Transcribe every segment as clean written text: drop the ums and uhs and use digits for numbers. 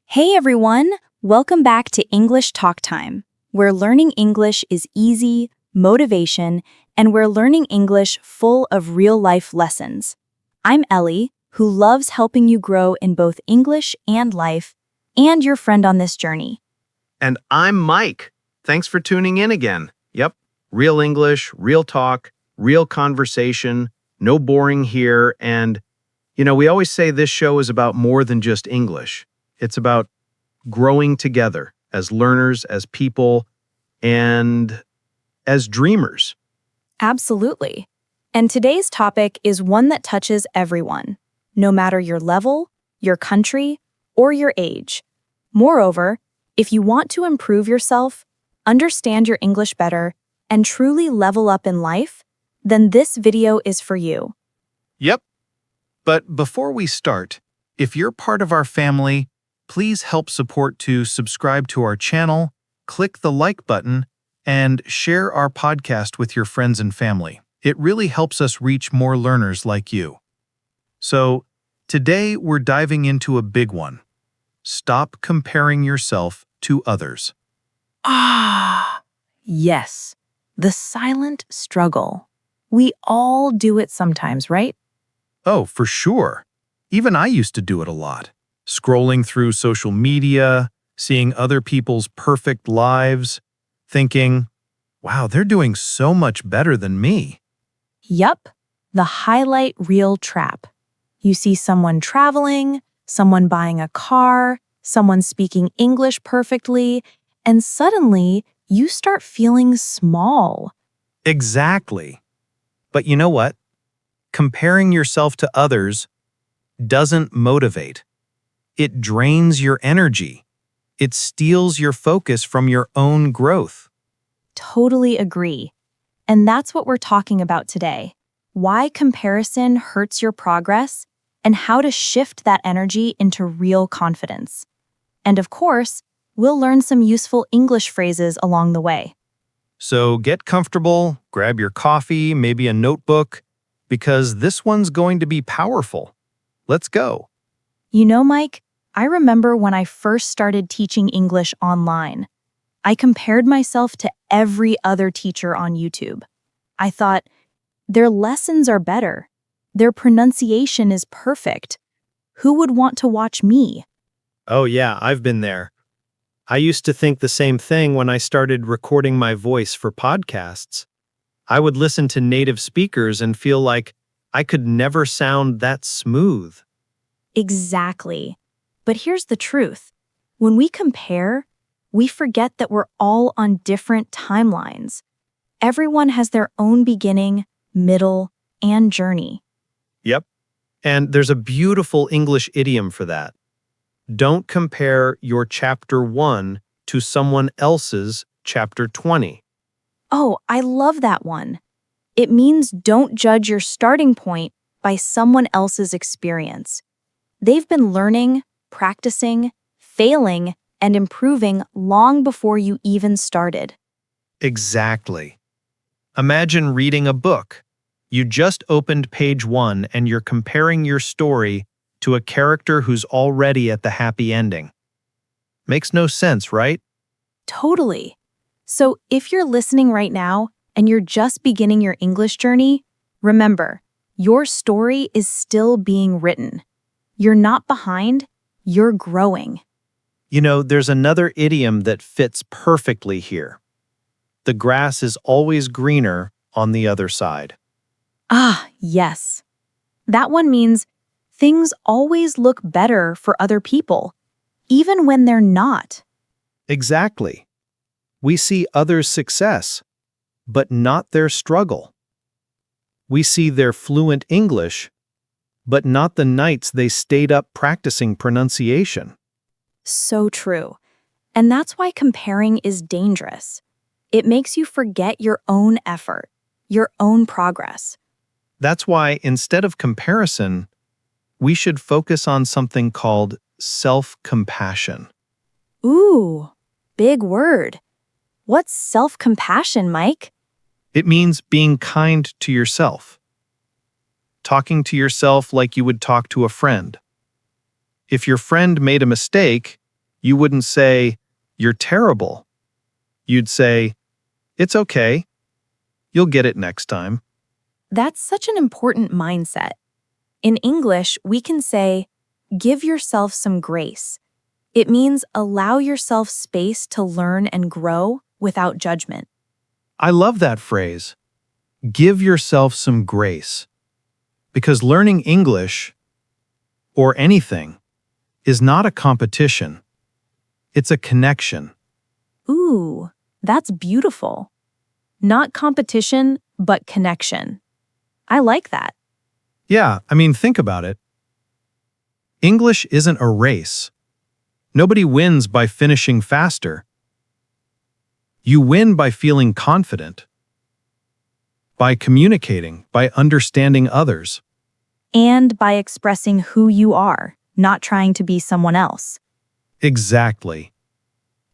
Hey everyone, welcome back to English Talk Time, where learning English is easy, motivation, and where learning English full of real-life lessons. I'm Ellie, who loves helping you grow in both English and life, and your friend on this journey. And I'm Mike. Thanks for tuning in again. Yep, real English, real talk, real conversation, no boring here. And, we always say this show is about more than just English. It's about growing together as learners, as people, and as dreamers. Absolutely. And today's topic is one that touches everyone, no matter your level, your country, or your age. Moreover, if you want to improve yourself, understand your English better, and truly level up in life, then this video is for you. Yep. But before we start, if you're part of our family, please help support to subscribe to our channel, click the like button, and share our podcast with your friends and family. It really helps us reach more learners like you. So, today we're diving into a big one. Stop comparing yourself to others. Yes. The silent struggle. We all do it sometimes, right? Oh, for sure. Even I used to do it a lot. Scrolling through social media, seeing other people's perfect lives, thinking, wow, they're doing so much better than me. Yup, the highlight reel trap. You see someone traveling, someone buying a car, someone speaking English perfectly, and suddenly you start feeling small. Exactly. But you know what? Comparing yourself to others doesn't motivate. It drains your energy. It steals your focus from your own growth. Totally agree. And that's what we're talking about today. Why comparison hurts your progress and how to shift that energy into real confidence. And of course, we'll learn some useful English phrases along the way. So get comfortable, grab your coffee, maybe a notebook, because this one's going to be powerful. Let's go. You know, Mike, I remember when I first started teaching English online. I compared myself to every other teacher on YouTube. I thought, their lessons are better. Their pronunciation is perfect. Who would want to watch me? Oh yeah, I've been there. I used to think the same thing when I started recording my voice for podcasts. I would listen to native speakers and feel like I could never sound that smooth. Exactly. But here's the truth. When we compare, we forget that we're all on different timelines. Everyone has their own beginning, middle, and journey. Yep. And there's a beautiful English idiom for that. Don't compare your chapter 1 to someone else's chapter 20. Oh, I love that one. It means don't judge your starting point by someone else's experience. They've been learning, practicing, failing, and improving long before you even started. Exactly. Imagine reading a book. You just opened page 1 and you're comparing your story to a character who's already at the happy ending. Makes no sense, right? Totally. So if you're listening right now and you're just beginning your English journey, remember, your story is still being written. You're not behind, you're growing. There's another idiom that fits perfectly here. The grass is always greener on the other side. Ah, yes. That one means things always look better for other people, even when they're not. Exactly. We see others' success, but not their struggle. We see their fluent English, but not the nights they stayed up practicing pronunciation. So true. And that's why comparing is dangerous. It makes you forget your own effort, your own progress. That's why, instead of comparison, we should focus on something called self-compassion. Ooh, big word. What's self-compassion, Mike? It means being kind to yourself. Talking to yourself like you would talk to a friend. If your friend made a mistake, you wouldn't say, "You're terrible." You'd say, "It's okay. You'll get it next time." That's such an important mindset. In English, we can say, give yourself some grace. It means allow yourself space to learn and grow without judgment. I love that phrase. Give yourself some grace. Because learning English, or anything, is not a competition. It's a connection. Ooh, that's beautiful. Not competition, but connection. I like that. Yeah, think about it. English isn't a race. Nobody wins by finishing faster. You win by feeling confident, by communicating, by understanding others. And by expressing who you are, not trying to be someone else. Exactly.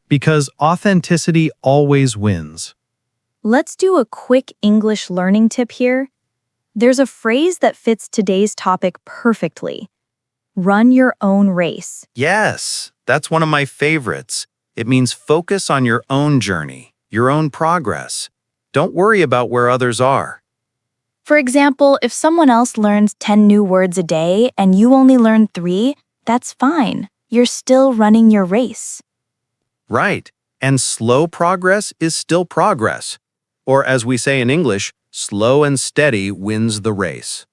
Because authenticity always wins. Let's do a quick English learning tip here. There's a phrase that fits today's topic perfectly. Run your own race. Yes, that's one of my favorites. It means focus on your own journey, your own progress. Don't worry about where others are. For example, if someone else learns 10 new words a day and you only learn 3, that's fine. You're still running your race. Right, and slow progress is still progress. Or as we say in English, slow and steady wins the race.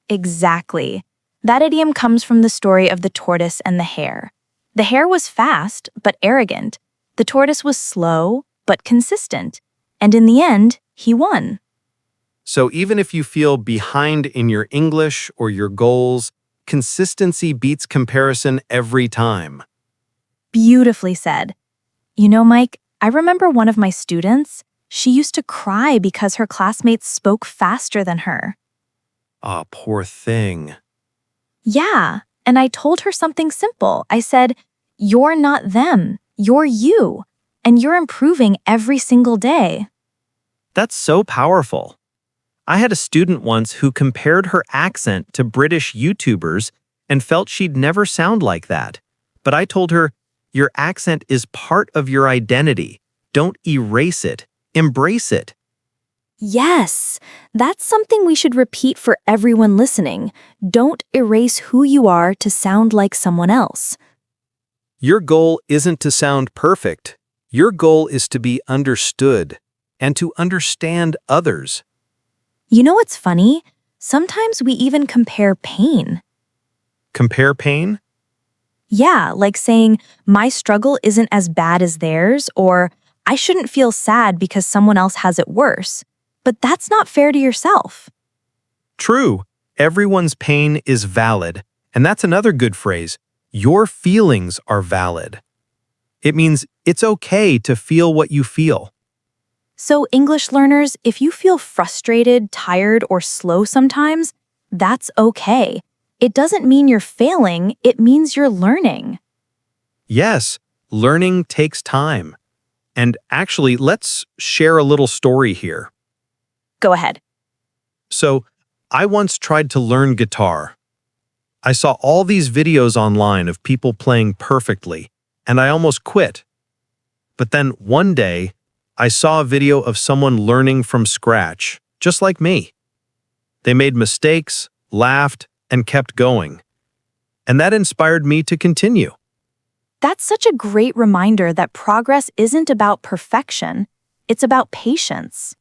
Exactly. That idiom comes from the story of the tortoise and the hare. The hare was fast, but arrogant. The tortoise was slow, but consistent. And in the end, he won. So even if you feel behind in your English or your goals, consistency beats comparison every time. Beautifully said. You know, Mike, I remember one of my students. She used to cry because her classmates spoke faster than her. Ah, poor thing. Yeah, and I told her something simple. I said, "You're not them, you're you, and you're improving every single day." That's so powerful. I had a student once who compared her accent to British YouTubers and felt she'd never sound like that. But I told her, your accent is part of your identity. Don't erase it. Embrace it. Yes, that's something we should repeat for everyone listening. Don't erase who you are to sound like someone else. Your goal isn't to sound perfect. Your goal is to be understood and to understand others. You know what's funny? Sometimes we even compare pain. Compare pain? Yeah, like saying, my struggle isn't as bad as theirs, or I shouldn't feel sad because someone else has it worse. But that's not fair to yourself. True. Everyone's pain is valid. And that's another good phrase. Your feelings are valid. It means it's okay to feel what you feel. So, English learners, if you feel frustrated, tired, or slow sometimes, that's okay. It doesn't mean you're failing, it means you're learning. Yes, learning takes time. And actually, let's share a little story here. Go ahead. So, I once tried to learn guitar. I saw all these videos online of people playing perfectly, and I almost quit. But then one day, I saw a video of someone learning from scratch, just like me. They made mistakes, laughed, and kept going. And that inspired me to continue. That's such a great reminder that progress isn't about perfection, it's about patience.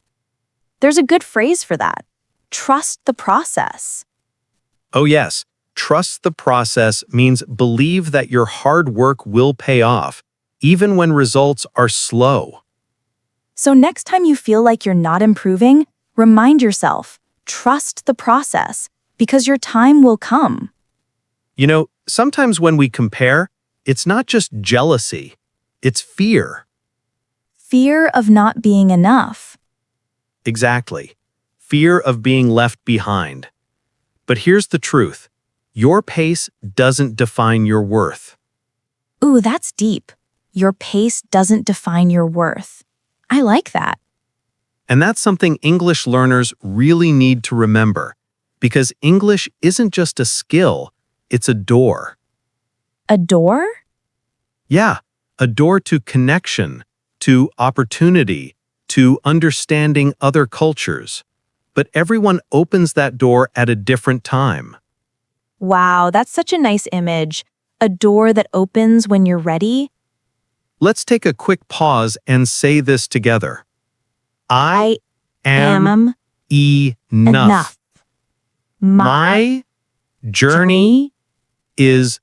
There's a good phrase for that. Trust the process. Oh yes, trust the process means believe that your hard work will pay off, even when results are slow. So next time you feel like you're not improving, remind yourself, trust the process, because your time will come. You know, sometimes when we compare, it's not just jealousy, it's fear. Fear of not being enough. Exactly. Fear of being left behind. But here's the truth. Your pace doesn't define your worth. Ooh, that's deep. Your pace doesn't define your worth. I like that. And that's something English learners really need to remember, because English isn't just a skill, it's a door. A door? Yeah, a door to connection, to opportunity, to understanding other cultures. But everyone opens that door at a different time. Wow, that's such a nice image. A door that opens when you're ready. Let's take a quick pause and say this together. I am Am enough. enough. My journey is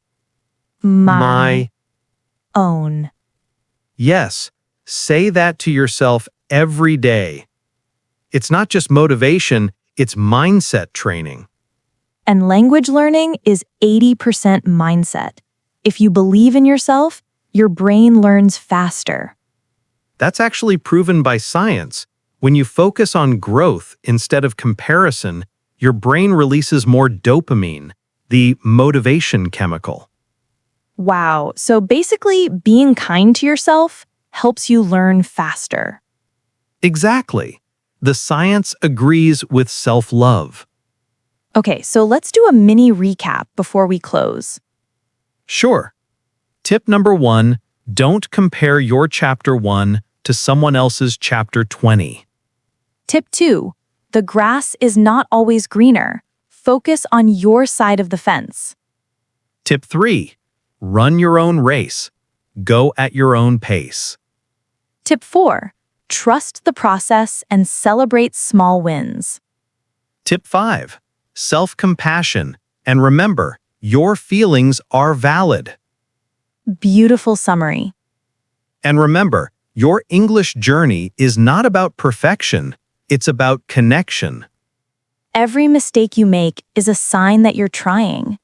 my. own. Yes, say that to yourself every day. It's not just motivation, it's mindset training. And language learning is 80% mindset. If you believe in yourself, your brain learns faster. That's actually proven by science. When you focus on growth instead of comparison, your brain releases more dopamine, the motivation chemical. Wow, so basically, being kind to yourself helps you learn faster. Exactly. The science agrees with self-love. Okay, so let's do a mini recap before we close. Sure. Tip number 1, don't compare your chapter 1 to someone else's chapter 20. Tip 2, the grass is not always greener. Focus on your side of the fence. Tip 3, run your own race. Go at your own pace. Tip 4, trust the process and celebrate small wins. Tip 5, self-compassion. And remember, your feelings are valid. Beautiful summary. And remember, your English journey is not about perfection, it's about connection. Every mistake you make is a sign that you're trying.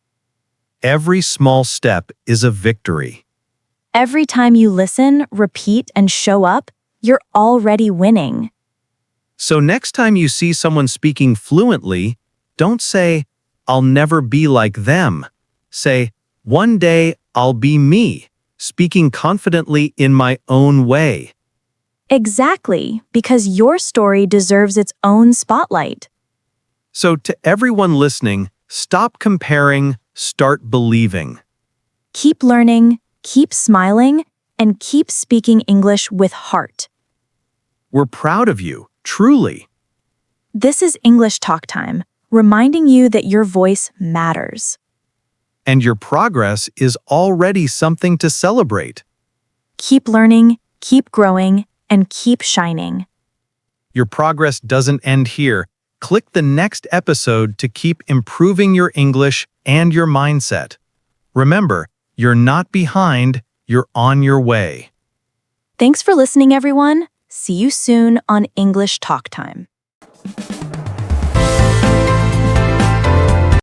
Every small step is a victory. Every time you listen, repeat, and show up, you're already winning. So next time you see someone speaking fluently, don't say, "I'll never be like them." Say, "One day I'll be me, speaking confidently in my own way." Exactly, because your story deserves its own spotlight. So to everyone listening, stop comparing, start believing. Keep learning, keep smiling, and keep speaking English with heart. We're proud of you, truly. This is English Talk Time, reminding you that your voice matters. And your progress is already something to celebrate. Keep learning, keep growing, and keep shining. Your progress doesn't end here. Click the next episode to keep improving your English and your mindset. Remember, you're not behind, you're on your way. Thanks for listening, everyone. See you soon on English Talk Time.